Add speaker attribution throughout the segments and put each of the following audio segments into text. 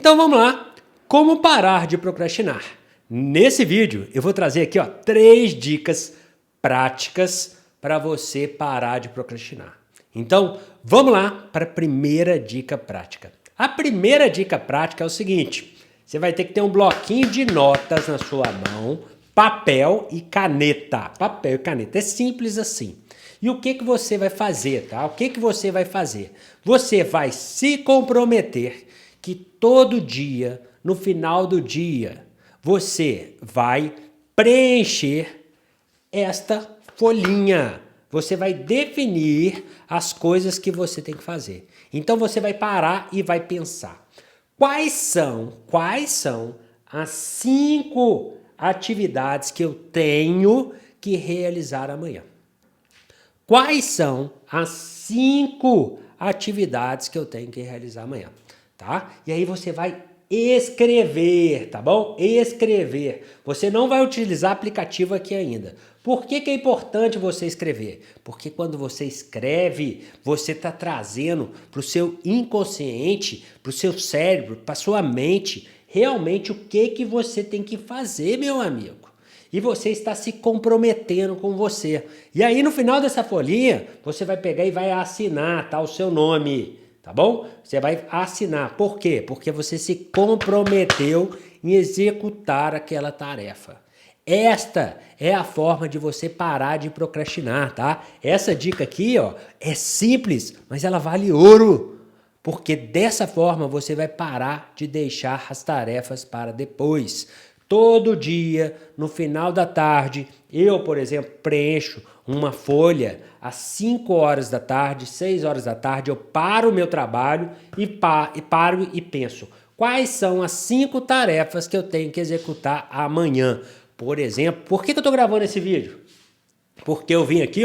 Speaker 1: Então vamos lá, como parar de procrastinar. Nesse vídeo eu vou trazer aqui 3 dicas práticas para você parar de procrastinar. Então vamos lá para a primeira dica prática. A primeira dica prática é o seguinte, você vai ter que ter um bloquinho de notas na sua mão, papel e caneta. Papel e caneta, é simples assim. E o que você vai fazer, tá? O que você vai fazer? Você vai se comprometer que todo dia, no final do dia, você vai preencher esta folhinha. Você vai definir as coisas que você tem que fazer. Então você vai parar e vai pensar. Quais são as 5 atividades que eu tenho que realizar amanhã? Quais são as 5 atividades que eu tenho que realizar amanhã, tá? E aí você vai escrever, tá bom? Escrever. Você não vai utilizar aplicativo aqui ainda. Por que é importante você escrever? Porque quando você escreve, você está trazendo para o seu inconsciente, para o seu cérebro, para a sua mente, realmente o que você tem que fazer, meu amigo. E você está se comprometendo com você. E aí no final dessa folhinha, você vai pegar e vai assinar, tá, o seu nome, tá bom? Você vai assinar. Por quê? Porque você se comprometeu em executar aquela tarefa. Esta é a forma de você parar de procrastinar, tá? Essa dica aqui, é simples, mas ela vale ouro. Porque dessa forma você vai parar de deixar as tarefas para depois. Todo dia, no final da tarde, eu, por exemplo, preencho uma folha às 5 horas da tarde, 6 horas da tarde, eu paro o meu trabalho e paro e penso, quais são as 5 tarefas que eu tenho que executar amanhã? Por exemplo, por que eu estou gravando esse vídeo? Porque eu vim aqui,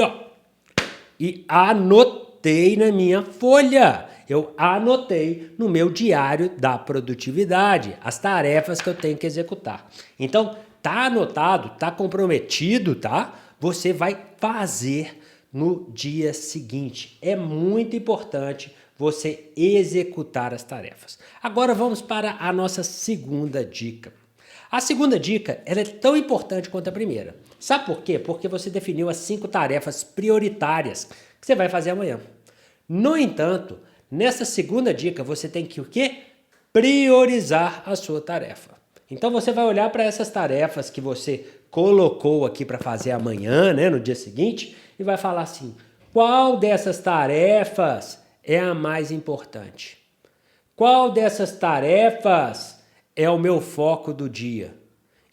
Speaker 1: e anotei na minha folha. Eu anotei no meu diário da produtividade as tarefas que eu tenho que executar. Então, tá anotado, tá comprometido, tá? Você vai fazer no dia seguinte. É muito importante você executar as tarefas. Agora vamos para a nossa segunda dica. A segunda dica, ela é tão importante quanto a primeira. Sabe por quê? Porque você definiu as 5 tarefas prioritárias que você vai fazer amanhã. No entanto, nessa segunda dica, você tem que o quê? Priorizar a sua tarefa. Então você vai olhar para essas tarefas que você colocou aqui para fazer amanhã, né, no dia seguinte, e vai falar assim, qual dessas tarefas é a mais importante? Qual dessas tarefas é o meu foco do dia?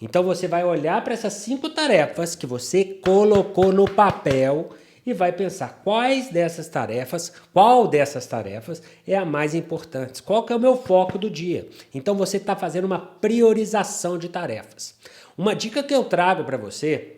Speaker 1: Então você vai olhar para essas 5 tarefas que você colocou no papel e vai pensar qual dessas tarefas é a mais importante, qual que é o meu foco do dia. Então você está fazendo uma priorização de tarefas. Uma dica que eu trago para você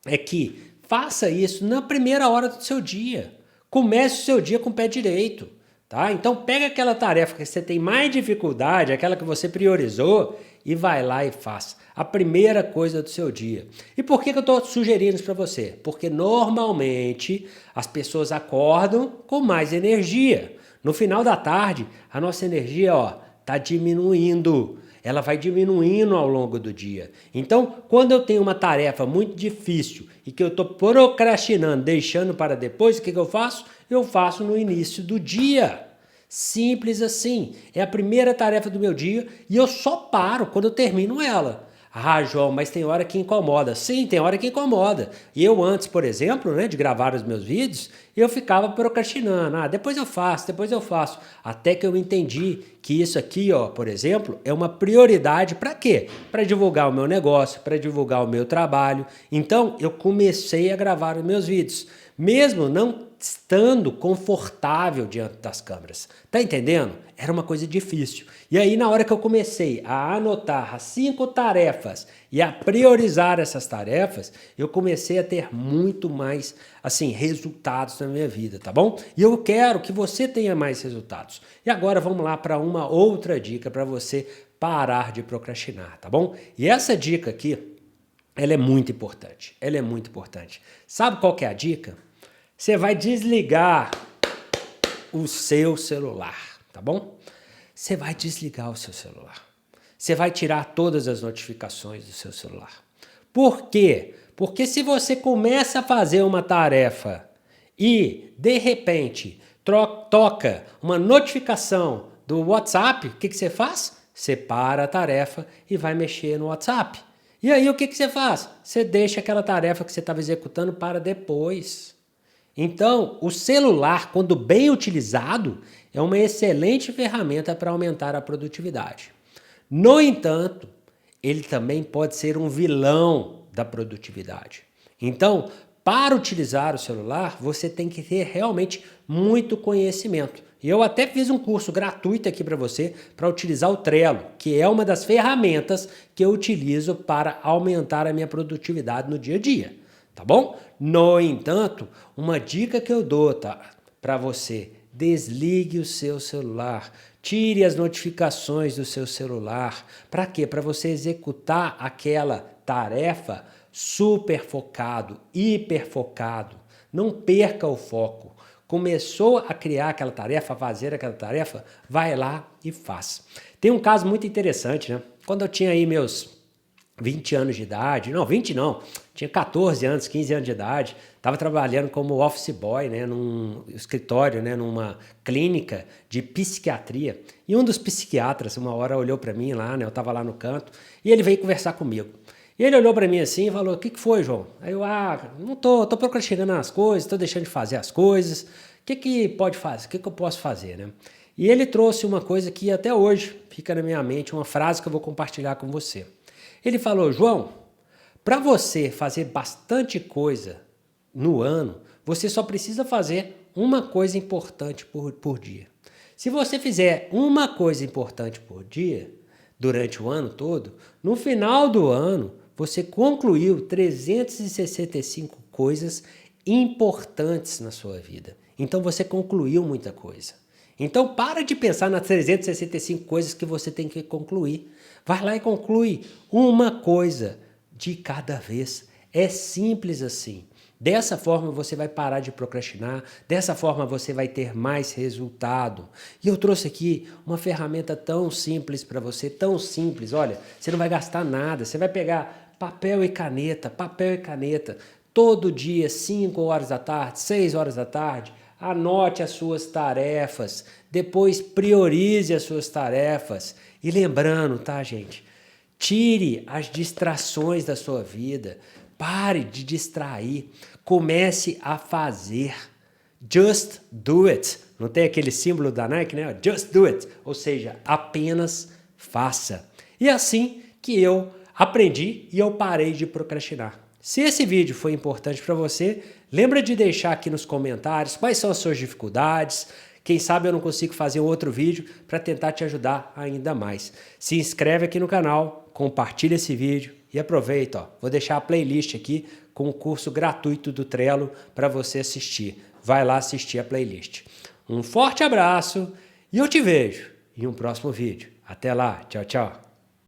Speaker 1: é que faça isso na primeira hora do seu dia. Comece o seu dia com o pé direito. Tá? Então pega aquela tarefa que você tem mais dificuldade, aquela que você priorizou e vai lá e faça. A primeira coisa do seu dia. E por que eu estou sugerindo isso para você? Porque normalmente as pessoas acordam com mais energia. No final da tarde, a nossa energia está diminuindo. Ela vai diminuindo ao longo do dia. Então, quando eu tenho uma tarefa muito difícil e que eu estou procrastinando, deixando para depois, o que eu faço? Eu faço no início do dia. Simples assim. É a primeira tarefa do meu dia e eu só paro quando eu termino ela. Ah, João, mas tem hora que incomoda. Sim, tem hora que incomoda. E eu antes, por exemplo, de gravar os meus vídeos, eu ficava procrastinando. Ah, depois eu faço. Até que eu entendi que isso aqui, por exemplo, é uma prioridade para quê? Para divulgar o meu negócio, para divulgar o meu trabalho. Então, eu comecei a gravar os meus vídeos, mesmo não estando confortável diante das câmeras. Tá entendendo? Era uma coisa difícil. E aí, na hora que eu comecei a anotar as 5 tarefas e a priorizar essas tarefas, eu comecei a ter muito mais, resultados na minha vida, tá bom? E eu quero que você tenha mais resultados. E agora vamos lá para uma outra dica para você parar de procrastinar, tá bom? E essa dica aqui, ela é muito importante. Sabe qual que é a dica? Você vai desligar o seu celular, tá bom? você vai desligar o seu celular. Você vai tirar todas as notificações do seu celular. Por quê? Porque se você começa a fazer uma tarefa e, de repente, toca uma notificação do WhatsApp, o que você faz? Você para a tarefa e vai mexer no WhatsApp. E aí o que você faz? Você deixa aquela tarefa que você estava executando para depois. Então, o celular, quando bem utilizado, é uma excelente ferramenta para aumentar a produtividade. No entanto, ele também pode ser um vilão da produtividade. Então, para utilizar o celular, você tem que ter realmente muito conhecimento. E eu até fiz um curso gratuito aqui para você para utilizar o Trello, que é uma das ferramentas que eu utilizo para aumentar a minha produtividade no dia a dia, tá bom? No entanto, uma dica que eu dou, tá, para você: desligue o seu celular, tire as notificações do seu celular. Para quê? Para você executar aquela tarefa super focado, hiper focado. Não perca o foco. Começou a criar aquela tarefa, a fazer aquela tarefa, vai lá e faz. Tem um caso muito interessante, né? Quando eu tinha aí meus 20 anos de idade, não, 20 não, tinha 14 anos, 15 anos de idade, estava trabalhando como office boy, né, num escritório, né, numa clínica de psiquiatria. E um dos psiquiatras, uma hora olhou para mim lá, né, eu estava lá no canto, e ele veio conversar comigo. E ele olhou para mim assim e falou: o que foi, João? Aí eu, não tô procrastinando as coisas, tô deixando de fazer as coisas. O que pode fazer? O que eu posso fazer, né? E ele trouxe uma coisa que até hoje fica na minha mente, uma frase que eu vou compartilhar com você. Ele falou: João, para você fazer bastante coisa no ano, você só precisa fazer uma coisa importante por dia. Se você fizer uma coisa importante por dia, durante o ano todo, no final do ano, você concluiu 365 coisas importantes na sua vida. Então você concluiu muita coisa. Então para de pensar nas 365 coisas que você tem que concluir. Vai lá e conclui uma coisa de cada vez. É simples assim. Dessa forma você vai parar de procrastinar, dessa forma você vai ter mais resultado. E eu trouxe aqui uma ferramenta tão simples para você, tão simples. Olha, você não vai gastar nada, você vai pegar papel e caneta, todo dia, 5 horas da tarde, 6 horas da tarde, anote as suas tarefas, depois priorize as suas tarefas. E lembrando, tá, gente? Tire as distrações da sua vida. Pare de distrair. Comece a fazer. Just do it. Não tem aquele símbolo da Nike, né? Just do it. Ou seja, apenas faça. E assim que eu aprendi e eu parei de procrastinar. Se esse vídeo foi importante para você, lembra de deixar aqui nos comentários quais são as suas dificuldades. Quem sabe eu não consigo fazer outro vídeo para tentar te ajudar ainda mais. Se inscreve aqui no canal, compartilha esse vídeo e aproveita. Vou deixar a playlist aqui com o curso gratuito do Trello para você assistir. Vai lá assistir a playlist. Um forte abraço e eu te vejo em um próximo vídeo. Até lá. Tchau, tchau.